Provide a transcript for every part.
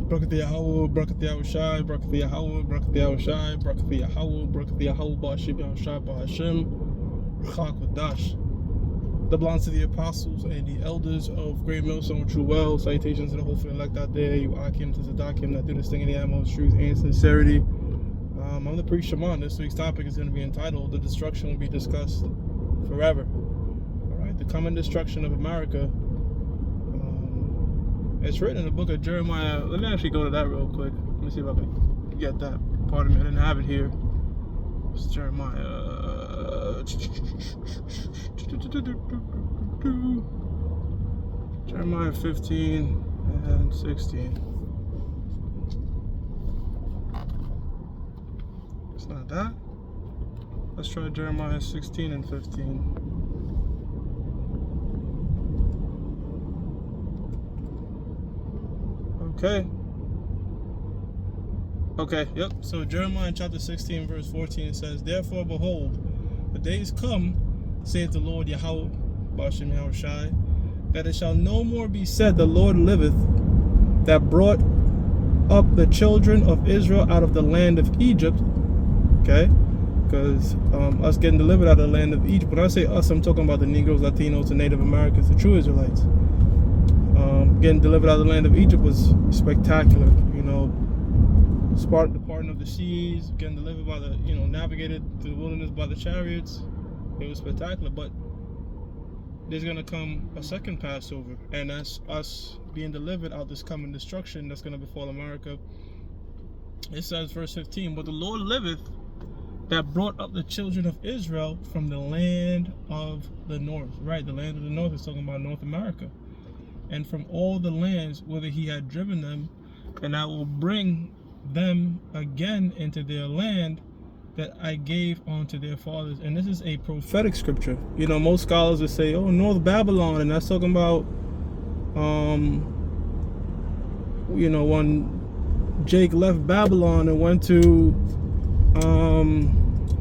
Brakati Yahweh, Brakati Yahushai, Brakati Yahweh, Brakati Yahushai, Brakati Yahweh, Brakati Yahweh, Ba'ashim Yahushai, Ba'ashim, Chak that belongs to the apostles and the elders of Great Millstone True Well. Salutations to the whole elect out there. You Akim to Zadakim that do this thing in the utmost truth and sincerity. I'm the priest Shaman. This week's topic is going to be entitled "The Destruction Will Be Discussed Forever." All right, the coming destruction of America. It's written in the book of Jeremiah. Let me actually go to that real quick. Let me see if I can get that. Pardon me, I didn't have it here. It's Jeremiah. Jeremiah 15 and 16. It's not that. Let's try Jeremiah 16 and 15. Okay, yep. So Jeremiah chapter 16 verse 14 says, "Therefore behold, the days come, saith the Lord Yahweh, Ba'ashim Yahushai, that it shall no more be said, the Lord liveth, that brought up the children of Israel out of the land of Egypt." Okay, because us getting delivered out of the land of Egypt. When I say us, I'm talking about the Negroes, Latinos, and Native Americans, the true Israelites. Getting delivered out of the land of Egypt was spectacular. You know, the parting of the seas, getting delivered by the, navigated through the wilderness by the chariots. It was spectacular. But there's gonna come a second Passover, and that's us being delivered out this coming destruction that's gonna befall America. It says, verse 15, "But the Lord liveth, that brought up the children of Israel from the land of the north." Right, the land of the north is talking about North America. "And from all the lands whither he had driven them, and I will bring them again into their land that I gave unto their fathers." And this is a prophetic scripture. Most scholars would say, "Oh, North Babylon," and that's talking about, when Jake left Babylon and went to,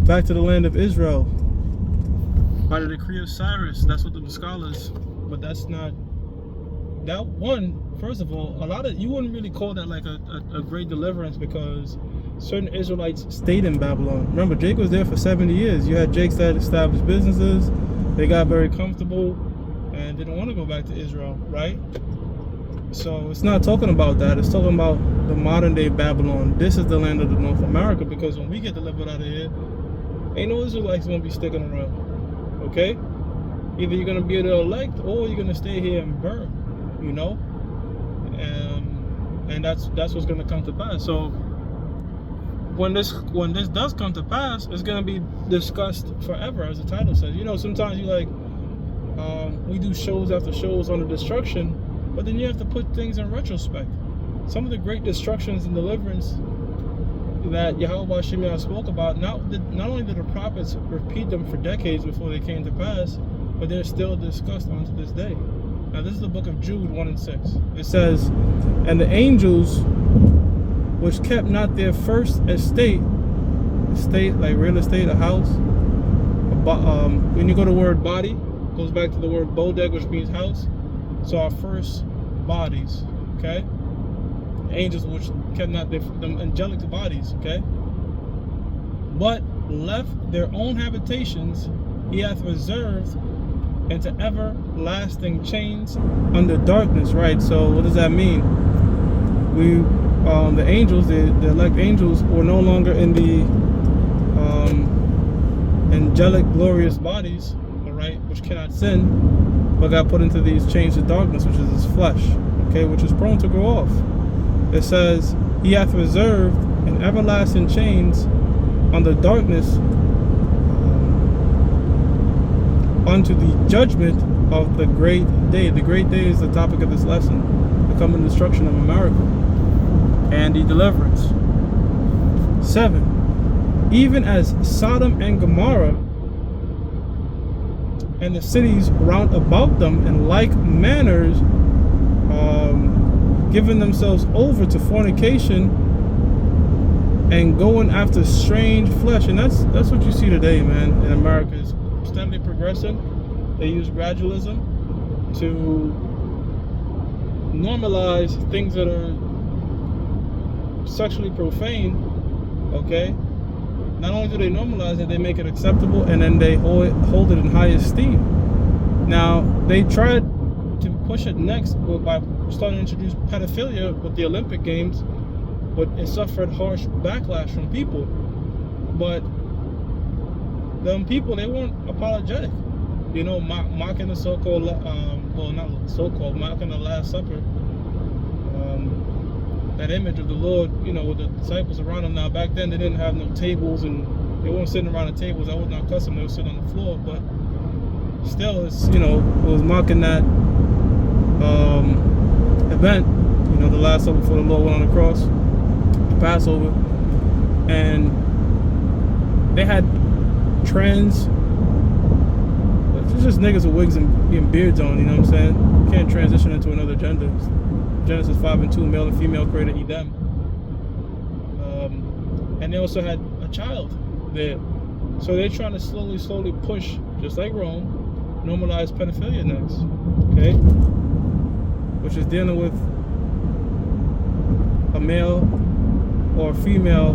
back to the land of Israel by the decree of Cyrus. That's what the scholars, but that's not. That one, first of all, you wouldn't really call that like a great deliverance, because certain Israelites stayed in Babylon. Remember, Jake was there for 70 years. You had Jakes that established businesses. They got very comfortable and didn't want to go back to Israel, right? So it's not talking about that. It's talking about the modern day Babylon. This is the land of the North America, because when we get delivered out of here, ain't no Israelites going to be sticking around, okay? Either you're going to be the elect, or you're going to stay here and burn. And that's what's going to come to pass. So when this does come to pass, it's going to be discussed forever, as the title says. Sometimes we do shows after shows on the destruction, but then you have to put things in retrospect. Some of the great destructions and deliverance that Yahweh Shemiah spoke about, not only did the prophets repeat them for decades before they came to pass, but they're still discussed unto this day. Now, this is the book of Jude 1 and 6. It says, "And the angels which kept not their first estate like real estate, a house, when you go to the word body, it goes back to the word bodeg, which means house. So our first bodies, okay? Angels which kept not them angelic bodies, okay? But left their own habitations, he hath reserved into everlasting chains under darkness." Right, so what does that mean? The angels, the elect angels, were no longer in the angelic glorious bodies, all right, which cannot sin, but got put into these chains of darkness, which is his flesh, okay, which is prone to go off. It says, "He hath reserved in everlasting chains under darkness unto the judgment of the great day." The great day is the topic of this lesson, the coming destruction of America and the deliverance. 7. "Even as Sodom and Gomorrah and the cities round about them in like manners, giving themselves over to fornication and going after strange flesh." And that's what you see today, man, in America. Is steadily progressing. They use gradualism to normalize things that are sexually profane, okay, not only do they normalize it, they make it acceptable, and then they hold it in high esteem. Now, they tried to push it next by starting to introduce pedophilia with the Olympic Games, but it suffered harsh backlash from people. But them people, they weren't apologetic. You know, mocking the so-called, well, not so-called, mocking the Last Supper. That image of the Lord, you know, with the disciples around him. Now, back then, they didn't have no tables, and they weren't sitting around the tables. That was not custom. They were sitting on the floor. But still, it's, you know, it was mocking that event. You know, the Last Supper before the Lord went on the cross, the Passover. And they had trans, it's just niggas with wigs and beards on, you know what I'm saying? You can't transition into another gender. Genesis 5:2, male and female created he them. And they also had a child there. So they're trying to slowly push, just like Rome, normalize pedophilia next, okay? Which is dealing with a male or a female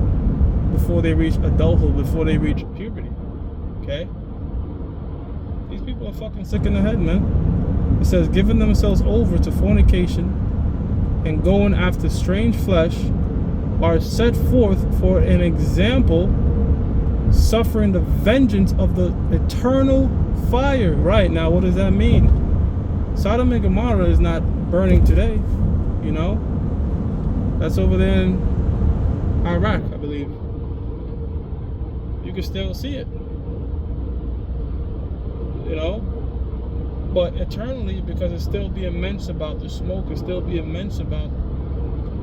before they reach adulthood, before they reach puberty, okay? These people are fucking sick in the head, man. It says, giving themselves over to fornication and going after strange flesh are set forth for an example, suffering the vengeance of the eternal fire. Right, now what does that mean? Sodom and Gomorrah is not burning today, you know? That's over there in Iraq, I believe. You can still see it, you know? But eternally, because it's still being mentioned about, the smoke is still being mentioned about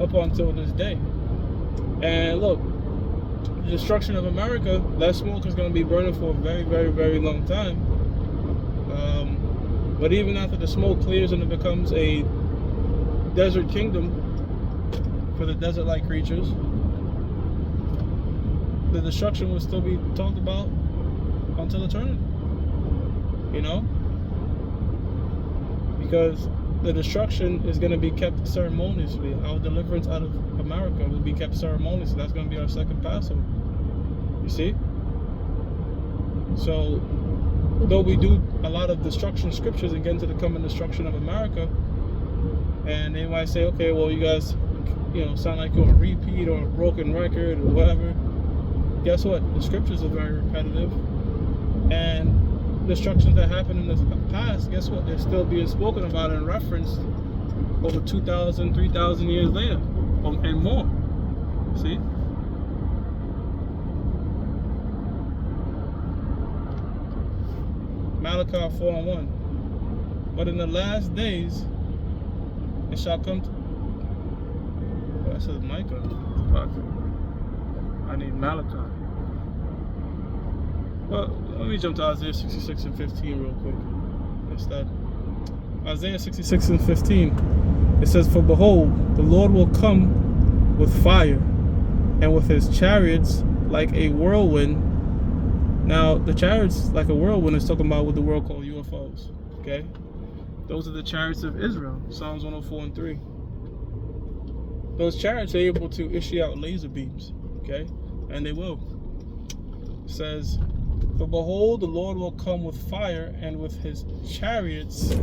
up until this day. And look, the destruction of America, that smoke is going to be burning for a very, very, very long time. But even after the smoke clears and it becomes a desert kingdom for the desert-like creatures, the destruction will still be talked about until eternity, you know? Because the destruction is going to be kept ceremoniously. Our deliverance out of America will be kept ceremoniously. That's going to be our second Passover. You see? So, though we do a lot of destruction scriptures and get into the coming destruction of America, and they might say, okay, well, you guys, you know, sound like you're on a repeat or a broken record or whatever. Guess what? The scriptures are very repetitive. And destructions that happened in the past, guess what? They're still being spoken about and referenced over 2,000, 3,000 years later, and more. See? Malachi 4:1. But in the last days, it shall come to... Oh, that says Micah. I need Malachi. Well, let me jump to Isaiah 66 and 15 real quick. Instead, Isaiah 66 and 15. It says, for behold, the Lord will come with fire, and with his chariots like a whirlwind. Now, the chariots like a whirlwind is talking about what the world called UFOs. Okay? Those are the chariots of Israel. Psalms 104 and 3. Those chariots are able to issue out laser beams. Okay? And they will. It says, for behold, the Lord will come with fire, and with his chariots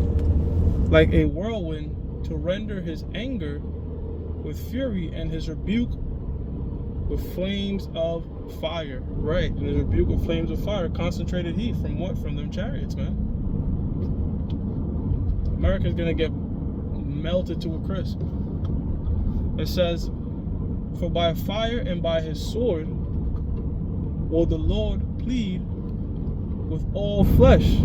like a whirlwind, to render his anger with fury, and his rebuke with flames of fire. Right, and his rebuke with flames of fire, concentrated heat. From what? From them chariots, man. America's gonna get melted to a crisp. It says, for by fire and by his sword will the Lord plead with all flesh,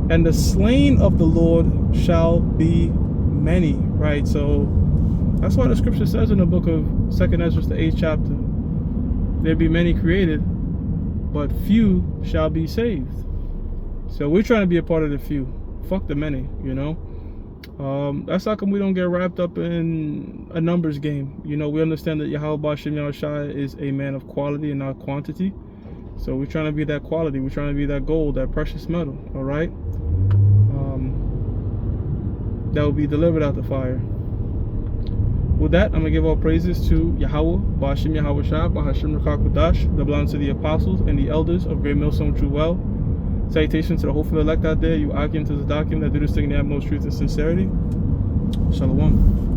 and the slain of the Lord shall be many. Right, so that's why the scripture says in the book of 2nd Ezra, the 8th chapter, there be many created, but few shall be saved. So we're trying to be a part of the few. Fuck the many, you know. That's how come we don't get wrapped up in a numbers game. You know, we understand that Yahweh Shem Yahushua is a man of quality and not quantity. So we're trying to be that quality. We're trying to be that gold, that precious metal. All right. That will be delivered out the fire. Will with that, I'm going to give all praises to Yahweh, Ba'ashim Yahweh Shah, Ba'ashim Rakakudash, that belongs to the apostles and the elders of Great Millstone True Well. Salutations to the hopeful elect out there, you Akim to the Zaдаkim that do this thing in the utmost truth and sincerity. Shalom.